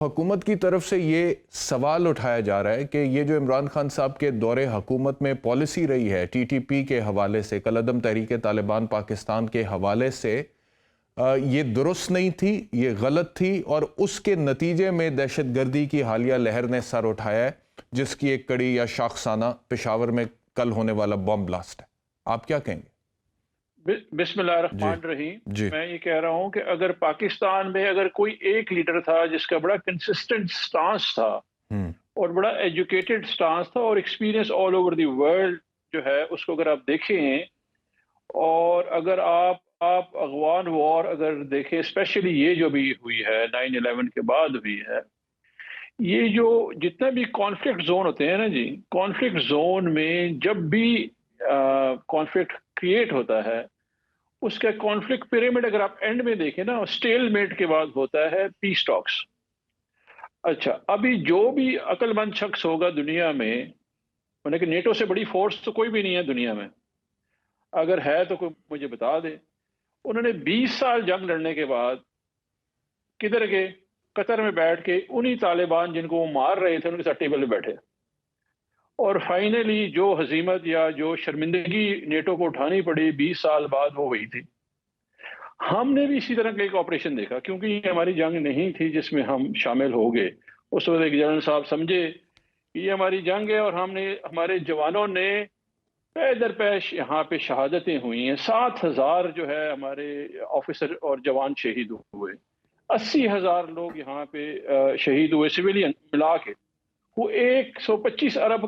حکومت کی طرف سے یہ سوال اٹھایا جا رہا ہے کہ یہ جو عمران خان صاحب کے دور حکومت میں پالیسی رہی ہے ٹی ٹی پی کے حوالے سے، کالعدم تحریک طالبان پاکستان کے حوالے سے، یہ درست نہیں تھی، یہ غلط تھی، اور اس کے نتیجے میں دہشت گردی کی حالیہ لہر نے سر اٹھایا ہے، جس کی ایک کڑی یا شاخسانہ پشاور میں کل ہونے والا بم بلاسٹ ہے۔ آپ کیا کہیں گے؟ بسم اللہ الرحمن الرحیم۔ جی میں یہ کہہ رہا ہوں کہ اگر پاکستان میں اگر کوئی ایک لیڈر تھا جس کا بڑا کنسسٹنٹ سٹانس تھا اور بڑا ایجوکیٹڈ سٹانس تھا اور experience all over the world جو ہے اس کو اگر آپ دیکھیں، اور اگر آپ افغان وار اگر دیکھیں، اسپیشلی یہ جو بھی ہوئی ہے 9/11 کے بعد ہوئی ہے، یہ جو جتنے بھی کانفلکٹ زون ہوتے ہیں نا جی، کانفلکٹ زون میں جب بھی کانفلکٹ کریٹ ہوتا ہے، اس کا کانفلکٹ پیرامڈ اگر آپ اینڈ میں دیکھیں نا، سٹیل میٹ کے بعد ہوتا ہے پیس ٹاکس۔ اچھا، ابھی جو بھی عقل مند شخص ہوگا دنیا میں، کہ نیٹو سے بڑی فورس تو کوئی بھی نہیں ہے دنیا میں، اگر ہے تو کوئی مجھے بتا دے۔ انہوں نے 20 سال جنگ لڑنے کے بعد کدھر گئے؟ قطر میں بیٹھ کے انہی طالبان جن کو وہ مار رہے تھے ان کے ساتھ ٹیبل پہ بیٹھے، اور فائنلی جو ہزیمت یا جو شرمندگی نیٹو کو اٹھانی پڑی 20 سال بعد، وہ ہوئی تھی۔ ہم نے بھی اسی طرح کا ایک آپریشن دیکھا، کیونکہ یہ ہماری جنگ نہیں تھی جس میں ہم شامل ہو گئے۔ اس وقت ایک جنرل صاحب سمجھے کہ یہ ہماری جنگ ہے، اور ہمارے جوانوں نے پے در پیش یہاں پہ شہادتیں ہوئی ہیں۔ 7,000 جو ہے ہمارے آفیسر اور جوان شہید ہوئے، 80,000 لوگ یہاں پہ شہید ہوئے سویلین ملا کے، وہ $125 ارب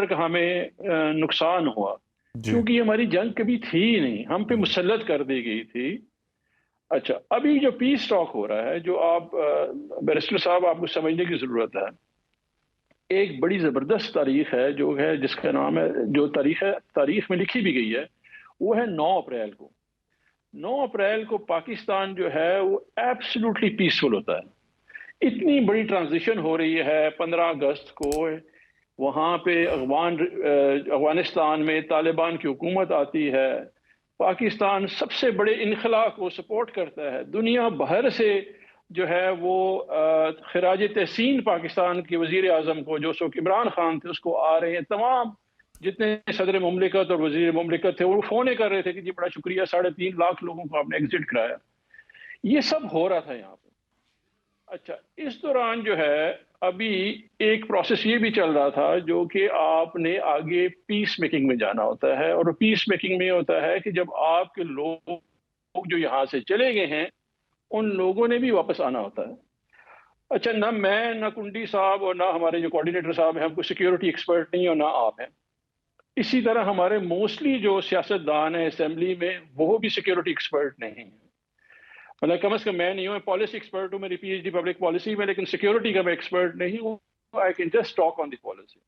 کا ہمیں نقصان ہوا، کیونکہ یہ ہماری جنگ کبھی تھی ہی نہیں، ہم پہ مسلط کر دی گئی تھی۔ اچھا، ابھی جو پیس ٹاک ہو رہا ہے، جو آپ بیرسٹر صاحب آپ کو سمجھنے کی ضرورت ہے، ایک بڑی زبردست تاریخ ہے جو ہے، جس کا نام ہے، جو تاریخ میں لکھی بھی گئی ہے، وہ ہے 9 اپریل کو۔ 9 اپریل کو پاکستان جو ہے وہ ایبسلوٹلی پیسفل ہوتا ہے۔ اتنی بڑی ٹرانزیشن ہو رہی ہے 15 اگست کو، وہاں پہ افغانستان میں طالبان کی حکومت آتی ہے، پاکستان سب سے بڑے انخلا کو سپورٹ کرتا ہے، دنیا بھر سے جو ہے وہ خراج تحسین پاکستان کے وزیر اعظم کو، جو عمران خان تھے، اس کو آ رہے ہیں، تمام جتنے صدر مملکت اور وزیر مملکت تھے وہ فونے کر رہے تھے کہ جی بڑا شکریہ، 3.5 لاکھ لوگوں کو آپ نے ایگزٹ کرایا۔ یہ سب ہو رہا تھا یہاں پہ۔ اچھا، اس دوران جو ہے ابھی ایک پروسیس یہ بھی چل رہا تھا، جو کہ آپ نے آگے پیس میکنگ میں جانا ہوتا ہے، اور پیس میکنگ میں ہوتا ہے کہ جب آپ کے لوگ جو یہاں سے چلے گئے ہیں ان لوگوں نے بھی واپس آنا ہوتا ہے۔ اچھا، نہ میں، نہ کنڈی صاحب، اور نہ ہمارے جو کوآرڈینیٹر صاحب ہیں، ہم کوئی سیکیورٹی ایکسپرٹ نہیں، اور نہ آپ ہیں۔ اسی طرح ہمارے موسٹلی جو سیاستدان ہیں اسمبلی میں، وہ بھی سیکیورٹی ایکسپرٹ نہیں ہیں، مطلب کم از کم میں نہیں ہوں، پالیسی ایکسپرٹ ہوں، میری P H D public policy میں، لیکن سیکیورٹی کا میں ایکسپرٹ نہیں ہوں۔ I can just talk on the policy.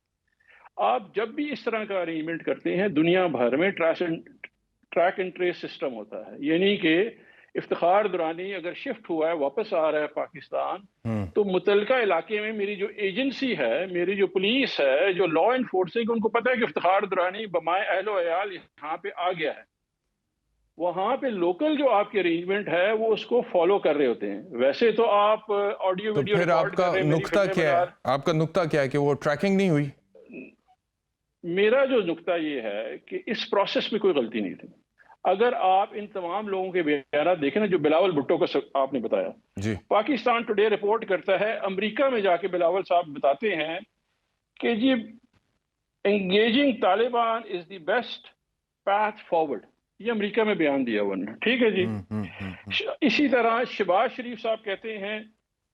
آپ جب بھی اس طرح کا ارینجمنٹ کرتے ہیں، دنیا بھر میں ٹریک اینڈ ٹریس سسٹم ہوتا ہے، یعنی کہ افتخار درانی اگر شفٹ ہوا ہے، واپس آ رہا ہے پاکستان، تو متعلقہ علاقے میں میری جو ایجنسی ہے، میری جو پولیس ہے، جو لا انفورسنگ، ان کو پتہ ہے کہ افتخار درانی بمائے اہل و عیال یہاں پہ آ گیا ہے، وہاں پہ لوکل جو آپ کی ارینجمنٹ ہے وہ اس کو فالو کر رہے ہوتے ہیں۔ ویسے تو آپ آڈیو ویڈیو ریکارڈ کر رہے ہیں، نقطہ کیا ہے؟ آپ کا نقطہ کیا ہے کہ وہ ٹریکنگ نہیں ہوئی؟ میرا جو نقطہ یہ ہے کہ اس پروسیس میں کوئی غلطی نہیں تھی۔ اگر آپ ان تمام لوگوں کے بیانات دیکھیں نا، جو بلاول بھٹو کا آپ نے بتایا، جی، پاکستان ٹوڈے رپورٹ کرتا ہے، امریکہ میں جا کے بلاول صاحب بتاتے ہیں کہ جی engaging Taliban is the best path forward, یہ امریکہ میں بیان دیا ہوا نے، ٹھیک ہے جی۔ اسی طرح شہباز شریف صاحب کہتے ہیں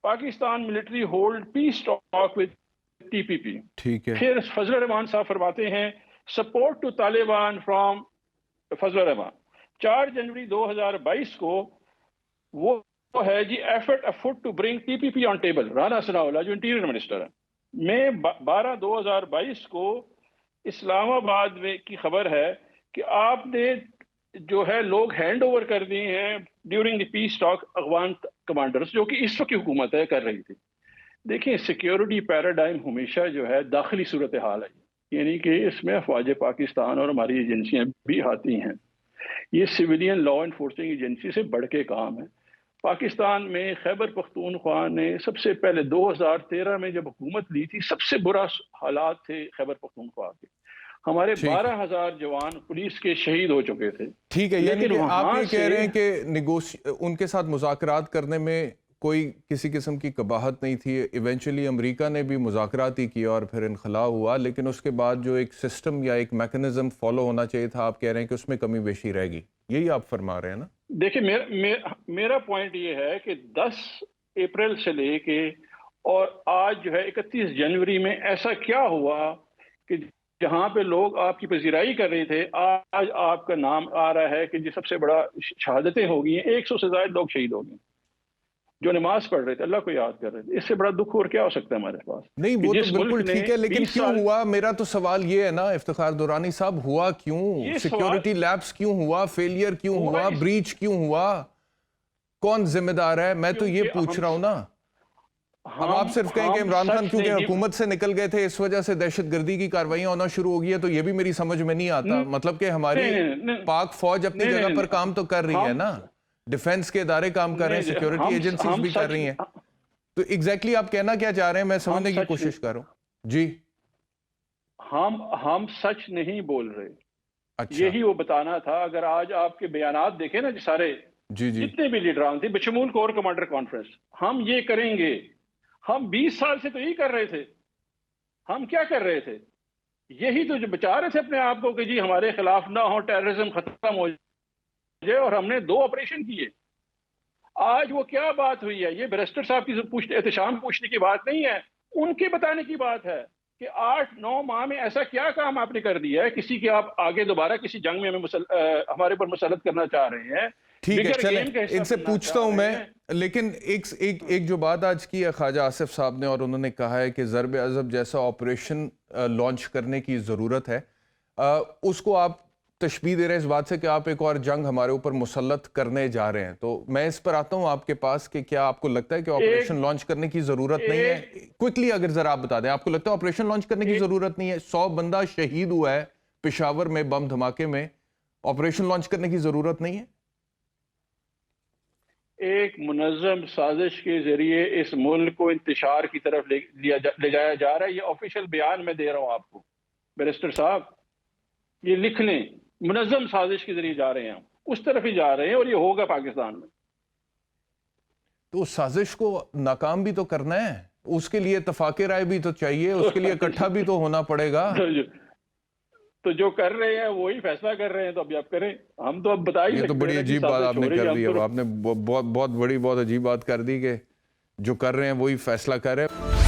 Pakistan military hold peace talk with T P P, ٹھیک ہے۔ پھر فضل الرحمان صاحب فرماتے ہیں سپورٹ ٹو طالبان فرام فضل الرحمان۔ 4 جنوری 2022 کو وہ ہے جی effort afoot to bring T P P on table, Rana Sanaullah جو انٹیریئر منسٹر ہے۔ میں 12/2022 کو اسلام آباد میں کی خبر ہے کہ آپ نے جو ہے لوگ ہینڈ اوور کر دیے ہیں during the peace talk Afghan commanders, جو کہ اس وقت کی حکومت ہے کر رہی تھی۔ دیکھیں، سیکیورٹی پیراڈائم ہمیشہ جو ہے داخلی صورتحال ہے، یعنی کہ اس میں افواج پاکستان اور ہماری ایجنسیاں بھی آتی ہیں، یہ سویلین لا انفورسنگ ایجنسی سے بڑھ کے کام ہے۔ پاکستان میں خیبر پختونخوا نے سب سے پہلے 2013 میں جب حکومت لی تھی، سب سے برا حالات تھے خیبر پختونخوا کے. ہمارے 12,000 جوان پولیس کے شہید ہو چکے تھے. ٹھیک ہے، یعنی کہ آپ یہ کہہ رہے ہیں کہ ان کے ساتھ مذاکرات کرنے میں کوئی کسی قسم کی قباحت نہیں تھی. ایونچولی امریکہ نے بھی مذاکرات ہی کیا اور پھر انخلا ہوا، لیکن اس کے بعد جو ایک سسٹم یا ایک میکنزم فالو ہونا چاہیے تھا، آپ کہہ رہے ہیں کہ اس میں کمی بیشی رہ گئی. یہی آپ فرما رہے ہیں نا؟ دیکھیں میرا پوائنٹ یہ ہے کہ 10 اپریل سے لے کے اور آج جو ہے 31 جنوری میں ایسا کیا ہوا کہ جہاں پہ لوگ آپ کی پذیرائی کر رہے تھے، آج آپ کا نام آ رہا ہے کہ جی سب سے بڑا شہادتیں ہو گئی ہیں، 100 سے زائد لوگ شہید ہو گئے جو نماز پڑھ رہے تھے، اللہ کو یاد کر رہے تھے. اس سے بڑا دکھ اور کیا ہو سکتا ہے ہمارے پاس؟ نہیں وہ تو بالکل ٹھیک ہے، لیکن کیوں ہوا؟ میرا تو سوال یہ ہے نا افتخار دورانی صاحب، ہوا کیوں؟ سیکیورٹی لیپس کیوں ہوا؟ فیلئر کیوں ہوا؟ بریچ کیوں ہوا؟ کون ذمہ دار ہے؟ میں تو یہ پوچھ رہا ہوں نا. اب آپ صرف کہیں کہ عمران خان کیونکہ حکومت سے نکل گئے تھے اس وجہ سے دہشت گردی کی کارروائیاں ہونا شروع ہو گئی ہے، تو یہ بھی میری سمجھ میں نہیں آتا. مطلب کہ ہماری پاک فوج اپنی جگہ پر کام تو کر رہی ہے نا، ڈیفنس کے ادارے کام کر رہے ہیں، سیکیورٹی ایجنسیز بھی کر رہی ہیں. تو ایگزیکٹلی آپ کہنا کیا چاہ رہے ہیں؟ میں سمجھنے کی کوشش کر رہا ہوں. جی ہم سچ نہیں بول رہے. اچھا، یہی وہ بتانا تھا. اگر آج آپ کے بیانات دیکھیں نا سارے جی جتنے بھی لیڈران تھے بشمول کور کمانڈر کانفرنس، ہم یہ کریں گے. ہم 20 سال سے تو یہی کر رہے تھے. ہم کیا کر رہے تھے؟ یہی تو جو بچا رہے تھے اپنے آپ کو کہ جی ہمارے خلاف نہ ہو، ٹیررزم ختم ہو جائے، اور ہم نے 2 آپریشن کیے. آج وہ کیا بات ہوئی ہے؟ یہ بیرسٹر صاحب کی احتشام پوچھنے کی بات نہیں ہے، ان کے بتانے کی بات ہے کہ 8-9 ماہ میں ایسا کیا کام آپ نے کر دیا ہے کسی کے آپ آگے دوبارہ کسی جنگ میں ہمارے پر مسلط کرنا چاہ رہے ہیں. ٹھیک ہے، چلیں ان سے پوچھتا ہوں میں. لیکن ایک جو بات آج کی ہے خواجہ آصف صاحب نے، اور انہوں نے کہا ہے کہ ضرب عضب جیسا آپریشن لانچ کرنے کی ضرورت ہے. اس کو آپ تشبیہ دے رہے ہیں اس بات سے کہ آپ ایک اور جنگ ہمارے اوپر مسلط کرنے جا رہے ہیں. تو میں اس پر آتا ہوں آپ کے پاس کہ کیا آپ کو لگتا ہے کہ آپریشن لانچ کرنے کی ضرورت نہیں ہے؟ کوئکلی اگر ذرا آپ بتا دیں، آپ کو لگتا ہے آپریشن لانچ کرنے کی ضرورت نہیں ہے؟ 100 بندہ شہید ہوا ہے پشاور میں بم دھماکے میں، آپریشن لانچ کرنے کی ضرورت نہیں ہے؟ ایک منظم سازش کے ذریعے اس ملک کو انتشار کی طرف لے جایا جا رہا ہے. یہ آفیشیل بیان میں دے رہا ہوں آپ کو بیرسٹر صاحب، یہ لکھ لیں. منظم سازش کے ذریعے جا رہے ہیں، ہم اس طرف ہی جا رہے ہیں، اور یہ ہوگا پاکستان میں. تو اس سازش کو ناکام بھی تو کرنا ہے، اس کے لیے اتفاق رائے بھی تو چاہیے، اس کے لیے اکٹھا بھی تو ہونا پڑے گا. تو جو کر رہے ہیں وہی فیصلہ کر رہے ہیں، تو ابھی آپ کریں. ہم تو اب بتائیے. یہ تو بڑی عجیب بات آپ نے کر دی. اب آپ نے بہت بڑی بہت عجیب بات کر دی کہ جو کر رہے ہیں وہی فیصلہ کر رہے ہیں.